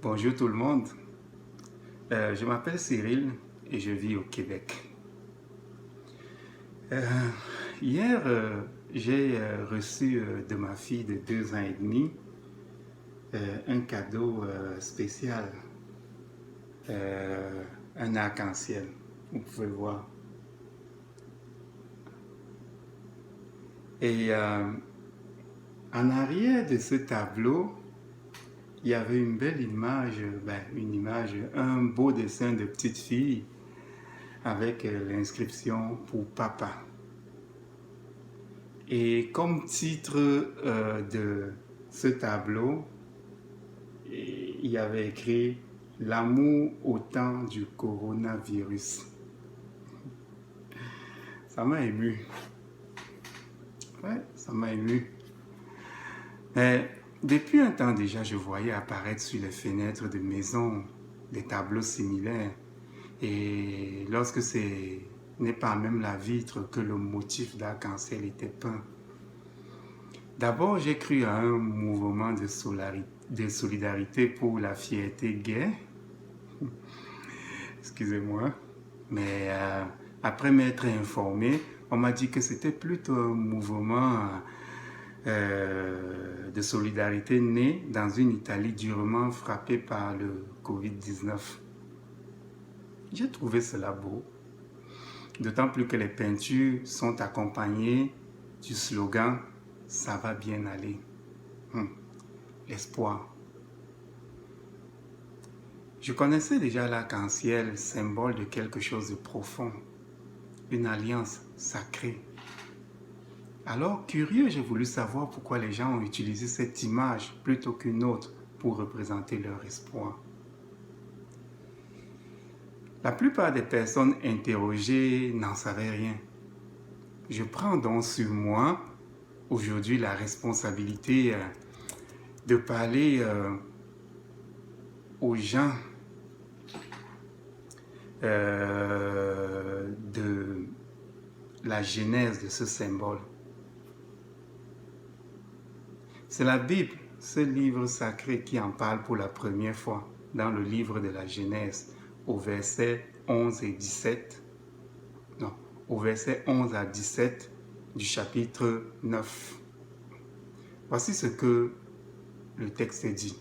Bonjour tout le monde. Je m'appelle Cyril et je vis au Québec. Euh, Hier, j'ai reçu de ma fille de 2 ans et demi un cadeau spécial, un arc-en-ciel. Vous pouvez voir. Et en arrière de ce tableau, il y avait une belle image, un beau dessin de petite fille avec l'inscription pour papa. Et comme titre de ce tableau, il y avait écrit L'amour au temps du coronavirus. Ça m'a ému. Ouais, ça m'a ému. Mais depuis un temps déjà, je voyais apparaître sur les fenêtres de maisons des tableaux similaires. Et lorsque ce n'est pas même la vitre que le motif d'arc-en-ciel était peint. D'abord, j'ai cru à un mouvement de solidarité pour la fierté gay. Excusez-moi. Mais après m'être informé, on m'a dit que c'était plutôt un mouvement de solidarité né dans une Italie durement frappée par le Covid-19. J'ai trouvé cela beau, d'autant plus que les peintures sont accompagnées du slogan « Ça va bien aller ». L'espoir. Je connaissais déjà l'arc-en-ciel, symbole de quelque chose de profond, une alliance sacrée. Alors, curieux, j'ai voulu savoir pourquoi les gens ont utilisé cette image plutôt qu'une autre pour représenter leur espoir. La plupart des personnes interrogées n'en savaient rien. Je prends donc sur moi aujourd'hui la responsabilité de parler aux gens de la genèse de ce symbole. C'est la Bible, ce livre sacré, qui en parle pour la première fois dans le livre de la Genèse, au verset 11 et 17. Non, au verset 11 à 17 du chapitre 9. Voici ce que le texte dit.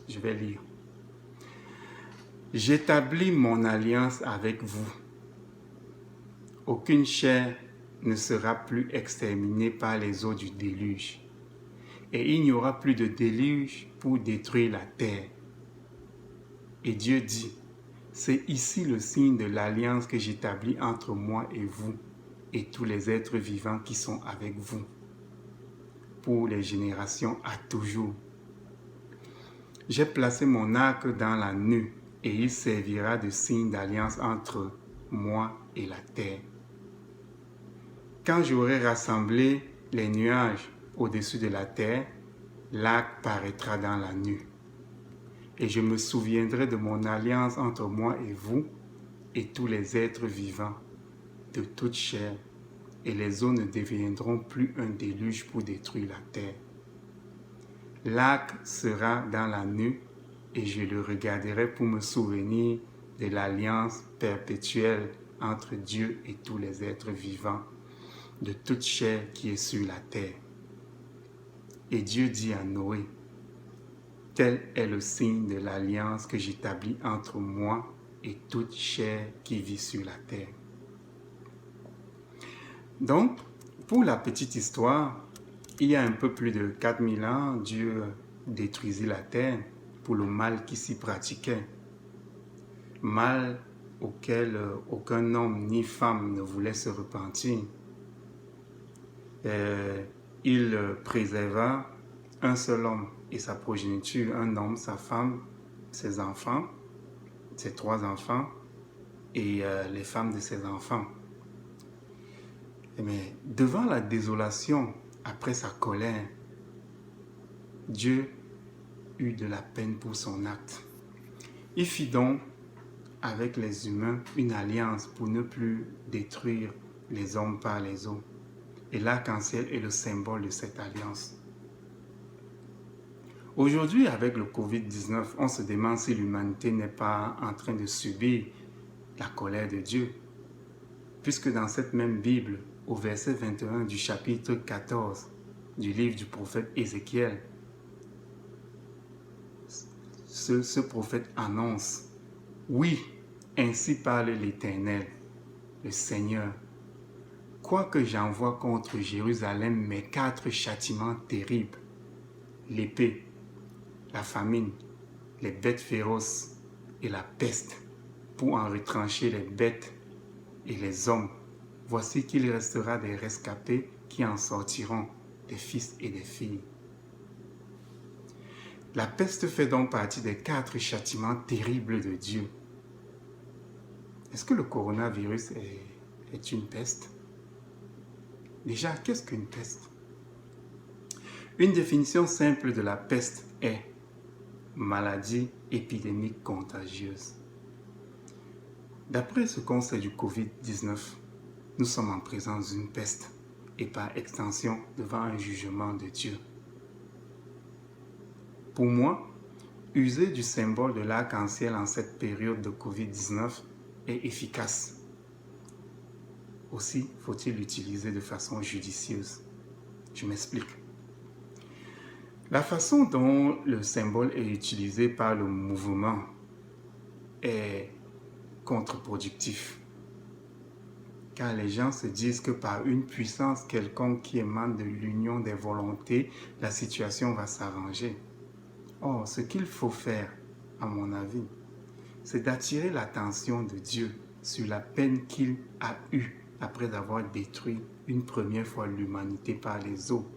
Je vais lire. J'établis mon alliance avec vous. Aucune chair ne sera plus exterminée par les eaux du déluge. Et il n'y aura plus de déluge pour détruire la terre. Et Dieu dit, c'est ici le signe de l'alliance que j'établis entre moi et vous et tous les êtres vivants qui sont avec vous, pour les générations à toujours. J'ai placé mon arc dans la nue et il servira de signe d'alliance entre moi et la terre. Quand j'aurai rassemblé les nuages au-dessus de la terre, l'arc paraîtra dans la nue. Et je me souviendrai de mon alliance entre moi et vous et tous les êtres vivants de toute chair, et les eaux ne deviendront plus un déluge pour détruire la terre. L'arc sera dans la nue et je le regarderai pour me souvenir de l'alliance perpétuelle entre Dieu et tous les êtres vivants de toute chair qui est sur la terre. Et Dieu dit à Noé, tel est le signe de l'alliance que j'établis entre moi et toute chair qui vit sur la terre. Donc, pour la petite histoire, il y a un peu plus de 4000 ans, Dieu détruisit la terre pour le mal qui s'y pratiquait. Mal auquel aucun homme ni femme ne voulait se repentir. Il préserva un seul homme et sa progéniture, un homme, sa femme, ses enfants, ses 3 enfants et les femmes de ses enfants. Mais devant la désolation, après sa colère, Dieu eut de la peine pour son acte. Il fit donc avec les humains une alliance pour ne plus détruire les hommes par les eaux. Et l'arc-en-ciel est le symbole de cette alliance. Aujourd'hui, avec le Covid-19, on se demande si l'humanité n'est pas en train de subir la colère de Dieu. Puisque dans cette même Bible, au verset 21 du chapitre 14 du livre du prophète Ézéchiel, ce prophète annonce: oui, ainsi parle l'Éternel, le Seigneur. Quoique j'envoie contre Jérusalem mes 4 châtiments terribles, l'épée, la famine, les bêtes féroces et la peste, pour en retrancher les bêtes et les hommes, voici qu'il restera des rescapés qui en sortiront, des fils et des filles. La peste fait donc partie des 4 châtiments terribles de Dieu. Est-ce que le coronavirus est une peste? Déjà, qu'est-ce qu'une peste? Une définition simple de la peste est maladie épidémique contagieuse. D'après ce qu'on sait du Covid-19, nous sommes en présence d'une peste et par extension devant un jugement de Dieu. Pour moi, user du symbole de l'arc-en-ciel en cette période de Covid-19 est efficace. Aussi, faut-il l'utiliser de façon judicieuse. Je m'explique. La façon dont le symbole est utilisé par le mouvement est contre-productif. Car les gens se disent que par une puissance quelconque qui émane de l'union des volontés, la situation va s'arranger. Or, ce qu'il faut faire, à mon avis, c'est d'attirer l'attention de Dieu sur la peine qu'il a eue après avoir détruit une première fois l'humanité par les eaux.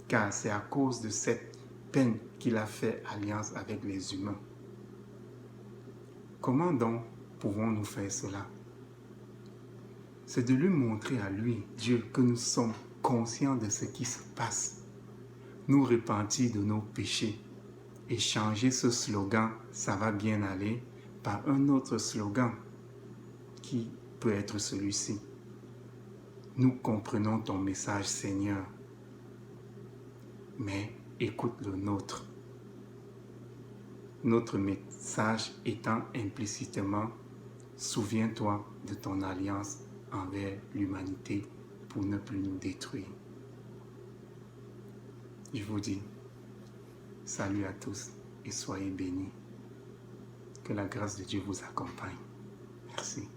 Car c'est à cause de cette peine qu'il a fait alliance avec les humains. Comment donc pouvons-nous faire cela? C'est de lui montrer à lui, Dieu, que nous sommes conscients de ce qui se passe, nous repentir de nos péchés et changer ce slogan « ça va bien aller » par un autre slogan qui peut être celui-ci. Nous comprenons ton message, Seigneur, mais écoute le nôtre. Notre message étant implicitement « souviens-toi de ton alliance envers l'humanité pour ne plus nous détruire ». Je vous dis salut à tous et soyez bénis. Que la grâce de Dieu vous accompagne. Merci.